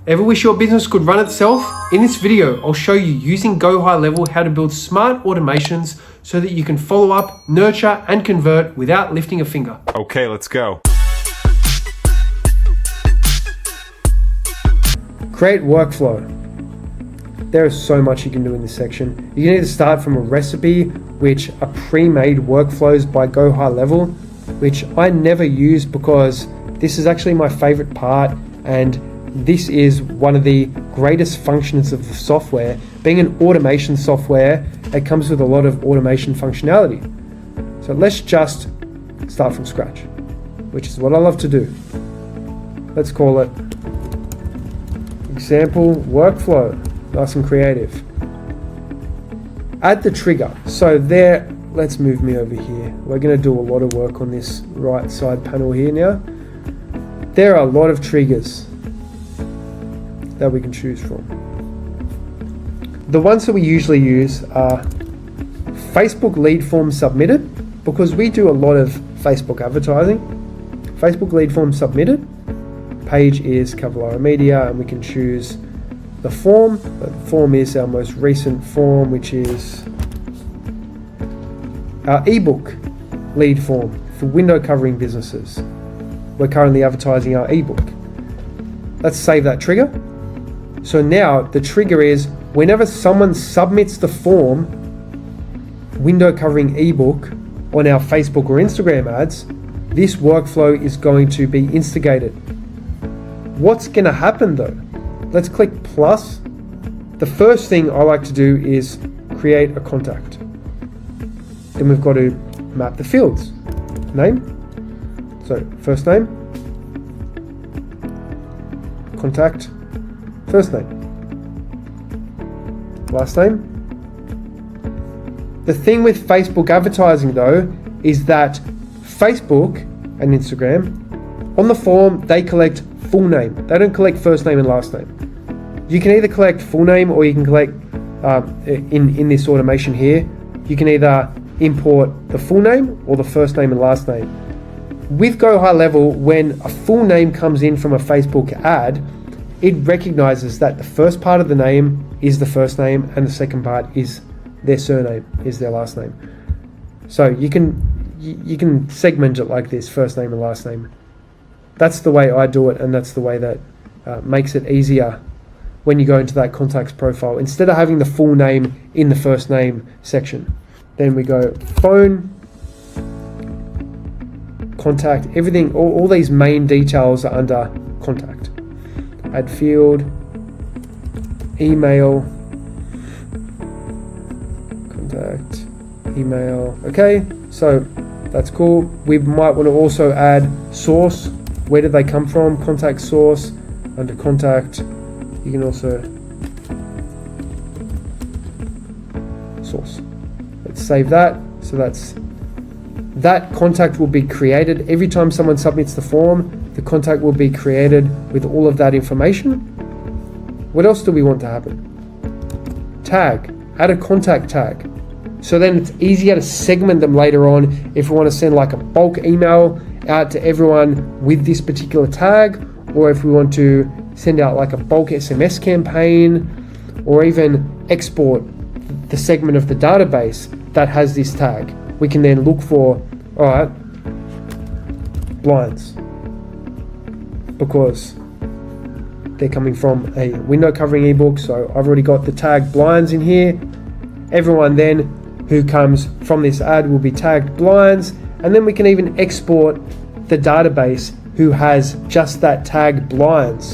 Ever wish your business could run itself? In this video, I'll show you using GoHighLevel how to build smart automations so that you can follow up, nurture, and convert without lifting a finger. Okay, let's go. Create workflow. There is so much you can do in this section. You can either start from a recipe, which are pre-made workflows by GoHighLevel, which I never use because this is actually my favorite part, and this is one of the greatest functions of the software. Being an automation software, it comes with a lot of automation functionality. So let's just start from scratch, which is what I love to do. Let's call it example workflow. Nice and creative. Add the trigger. So there, let's move me over here. We're going to do a lot of work on this right side panel here now. There are a lot of triggers that we can choose from. The ones that we usually use are Facebook lead form submitted, because we do a lot of Facebook advertising. Facebook lead form submitted. Page is Cavallaro Media, and we can choose the form. The form is our most recent form, which is our ebook lead form for window covering businesses. We're currently advertising our ebook. Let's save that trigger. So now the trigger is whenever someone submits the form, window covering ebook, on our Facebook or Instagram ads, this workflow is going to be instigated. What's going to happen though? Let's click plus. The first thing I like to do is create a contact. Then we've got to map the fields. Name. So first name. Contact. First name. Last name. The thing with Facebook advertising though is that Facebook and Instagram, on the form, they collect full name. They don't collect first name and last name. You can either collect full name, or you can collect, in this automation here, you can either import the full name or the first name and last name. With GoHighLevel, when a full name comes in from a Facebook ad, it recognizes that the first part of the name is the first name and the second part is their surname, is their last name. So you can segment it like this, first name and last name. That's the way I do it, and that's the way that makes it easier when you go into that contacts profile, instead of having the full name in the first name section. Then we go phone, contact, everything, all these main details are under contact. Add field, email, contact, email. Okay, so that's cool. We might want to also add source. Where did they come from? Contact source. Under contact, you can also source. Let's save that. So that contact will be created every time someone submits the form. The contact will be created with all of that information. What else do we want to happen? Tag. Add a contact tag. So then it's easier to segment them later on if we want to send like a bulk email out to everyone with this particular tag, or if we want to send out like a bulk SMS campaign, or even export the segment of the database that has this tag. We can then look for, all right, blinds, because they're coming from a window covering ebook. So I've already got the tag blinds in here. Everyone then who comes from this ad will be tagged blinds, and then we can even export the database who has just that tag blinds,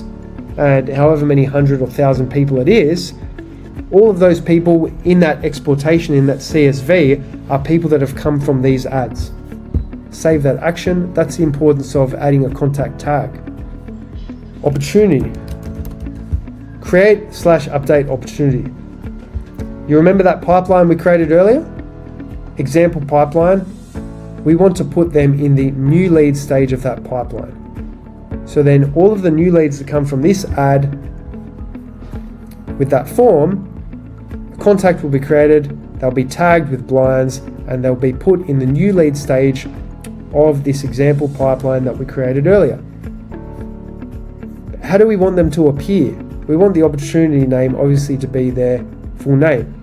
and however many 100 or 1,000 people it is, all of those people in that exportation, in that CSV, are people that have come from these ads. Save that action. That's the importance of adding a contact tag. Opportunity. Create/update opportunity. You remember that pipeline we created earlier? Example pipeline. We want to put them in the new lead stage of that pipeline. So then all of the new leads that come from this ad with that form, a contact will be created, they'll be tagged with blinds, and they'll be put in the new lead stage of this example pipeline that we created earlier. How do we want them to appear? we want the opportunity name obviously to be their full name.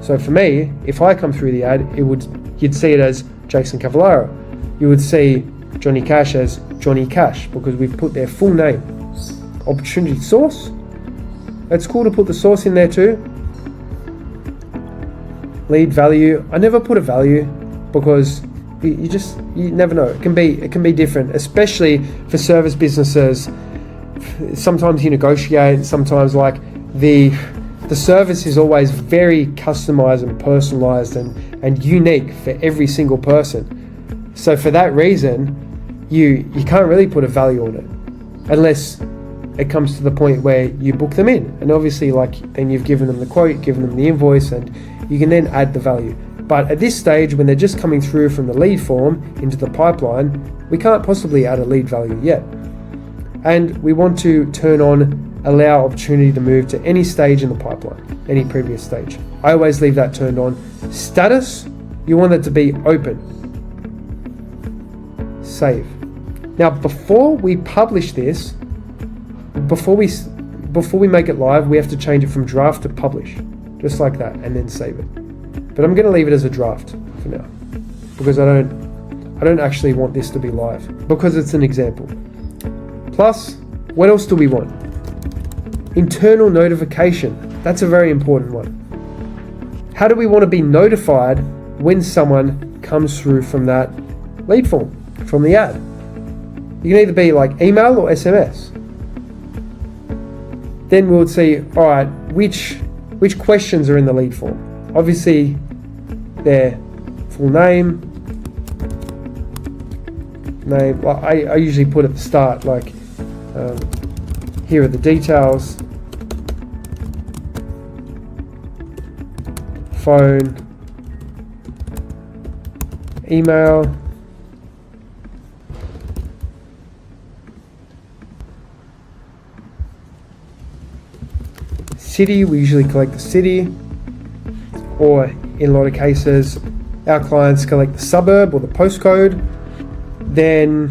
So for me, if I come through the ad, you'd see it as Jason Cavallaro. You would see Johnny Cash as Johnny Cash because we've put their full name. Opportunity source. It's cool to put the source in there too. Lead value. I never put a value because you never know. It can be different, especially for service businesses. Sometimes you negotiate. Sometimes like the service is always very customized and personalized and unique for every single person. So for that reason, you can't really put a value on it unless it comes to the point where you book them in. And obviously then you've given them the quote, given them the invoice, and you can then add the value. But at this stage, when they're just coming through from the lead form into the pipeline, we can't possibly add a lead value yet. And we want to turn on allow opportunity to move to any stage in the pipeline, any previous stage. I always leave that turned on. Status, you want it to be open. Save. Now, before we publish this, before we make it live, we have to change it from draft to publish, just like that, and then save it. But I'm going to leave it as a draft for now, because I don't actually want this to be live, because it's an example. Plus, what else do we want? Internal notification. That's a very important one. How do we want to be notified when someone comes through from that lead form, from the ad? You can either be like email or SMS. Then we'll see, all right, which questions are in the lead form. Obviously, their full name. Well, I usually put at the start, like, here are the details. Phone, email, city. We usually collect the city, or in a lot of cases our clients collect the suburb or the postcode. Then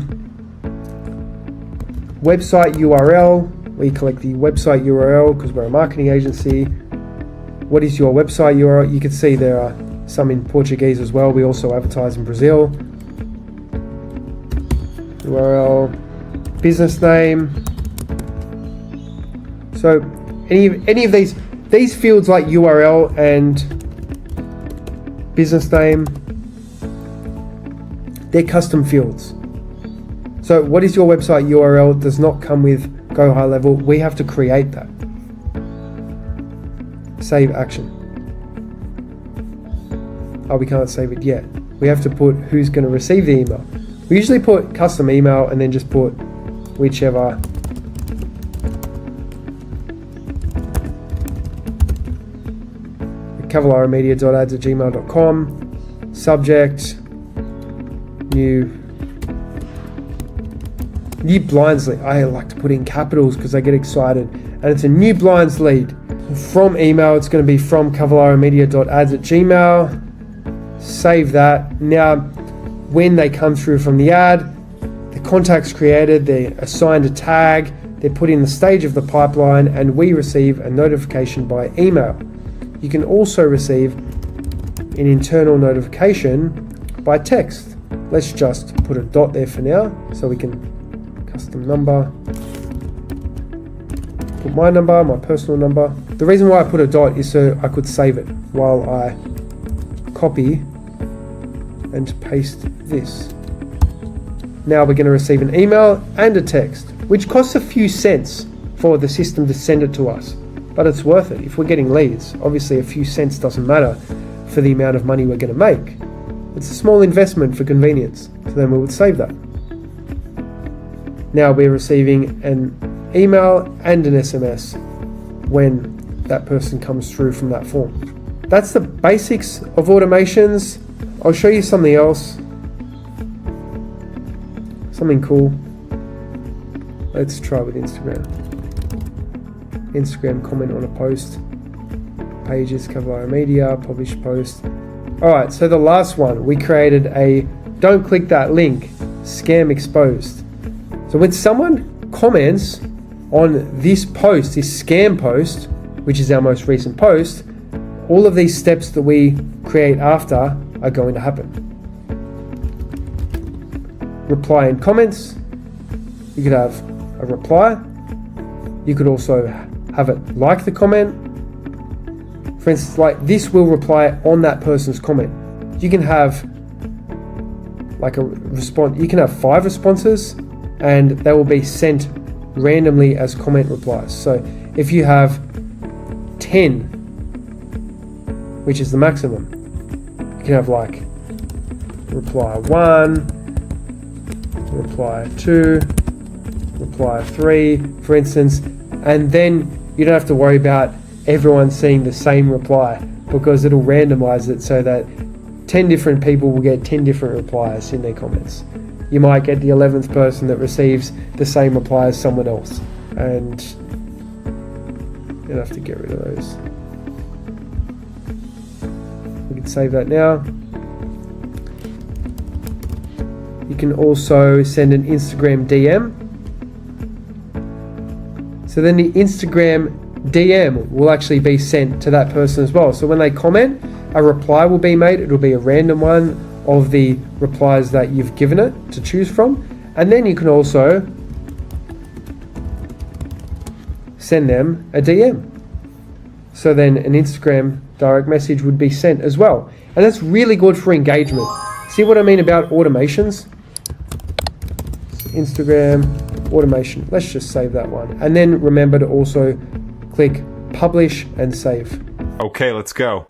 website URL, we collect the website URL because we're a marketing agency. What is your website URL? You can see there are some in Portuguese as well. We also advertise in Brazil. URL, business name. So any of these fields like URL and business name, they're custom fields. So what is your website URL does not come with GoHighLevel. We have to create that. Save action. Oh, we can't save it yet. We have to put who's going to receive the email. We usually put custom email and then just put whichever. CavallaroMedia.ads@gmail.com. Subject, new blinds lead. I like to put in capitals because I get excited. And it's a new blinds lead. From email, it's going to be from CavallaroMedia.ads@gmail. Save that. Now, when they come through from the ad, the contact's created, they're assigned a tag, they're put in the stage of the pipeline, and we receive a notification by email. You can also receive an internal notification by text. Let's just put a dot there for now so we can custom number. Put my number, my personal number. The reason why I put a dot is so I could save it while I copy and paste this. Now we're going to receive an email and a text, which costs a few cents for the system to send it to us. But it's worth it. If we're getting leads, obviously a few cents doesn't matter for the amount of money we're going to make. It's a small investment for convenience, so then we would save that. Now we're receiving an email and an SMS when that person comes through from that form. That's the basics of automations. I'll show you something else. Something cool. Let's try with Instagram. Instagram comment on a post. Pages, Cavallaro Media, publish post. Alright, so the last one, we created a don't click that link, scam exposed. So when someone comments on this post, this scam post, which is our most recent post, all of these steps that we create after are going to happen. Reply and comments. You could have a reply. You could also have it like the comment. For instance, like this will reply on that person's comment. You can have like a response. You can have 5 responses, and they will be sent randomly as comment replies. So if you have 10, which is the maximum, you can have like reply 1, reply 2, reply 3, for instance, and then you don't have to worry about everyone seeing the same reply, because it'll randomize it so that 10 different people will get 10 different replies in their comments. You might get the 11th person that receives the same reply as someone else, and you'll have to get rid of those. We can save that now. You can also send an Instagram DM. So then the Instagram DM will actually be sent to that person as well. So when they comment, a reply will be made. It'll be a random one of the replies that you've given it to choose from. And then you can also send them a DM. So then an Instagram direct message would be sent as well. And that's really good for engagement. See what I mean about automations? Instagram automation. Let's just save that one. And then remember to also click publish and save. Okay, let's go.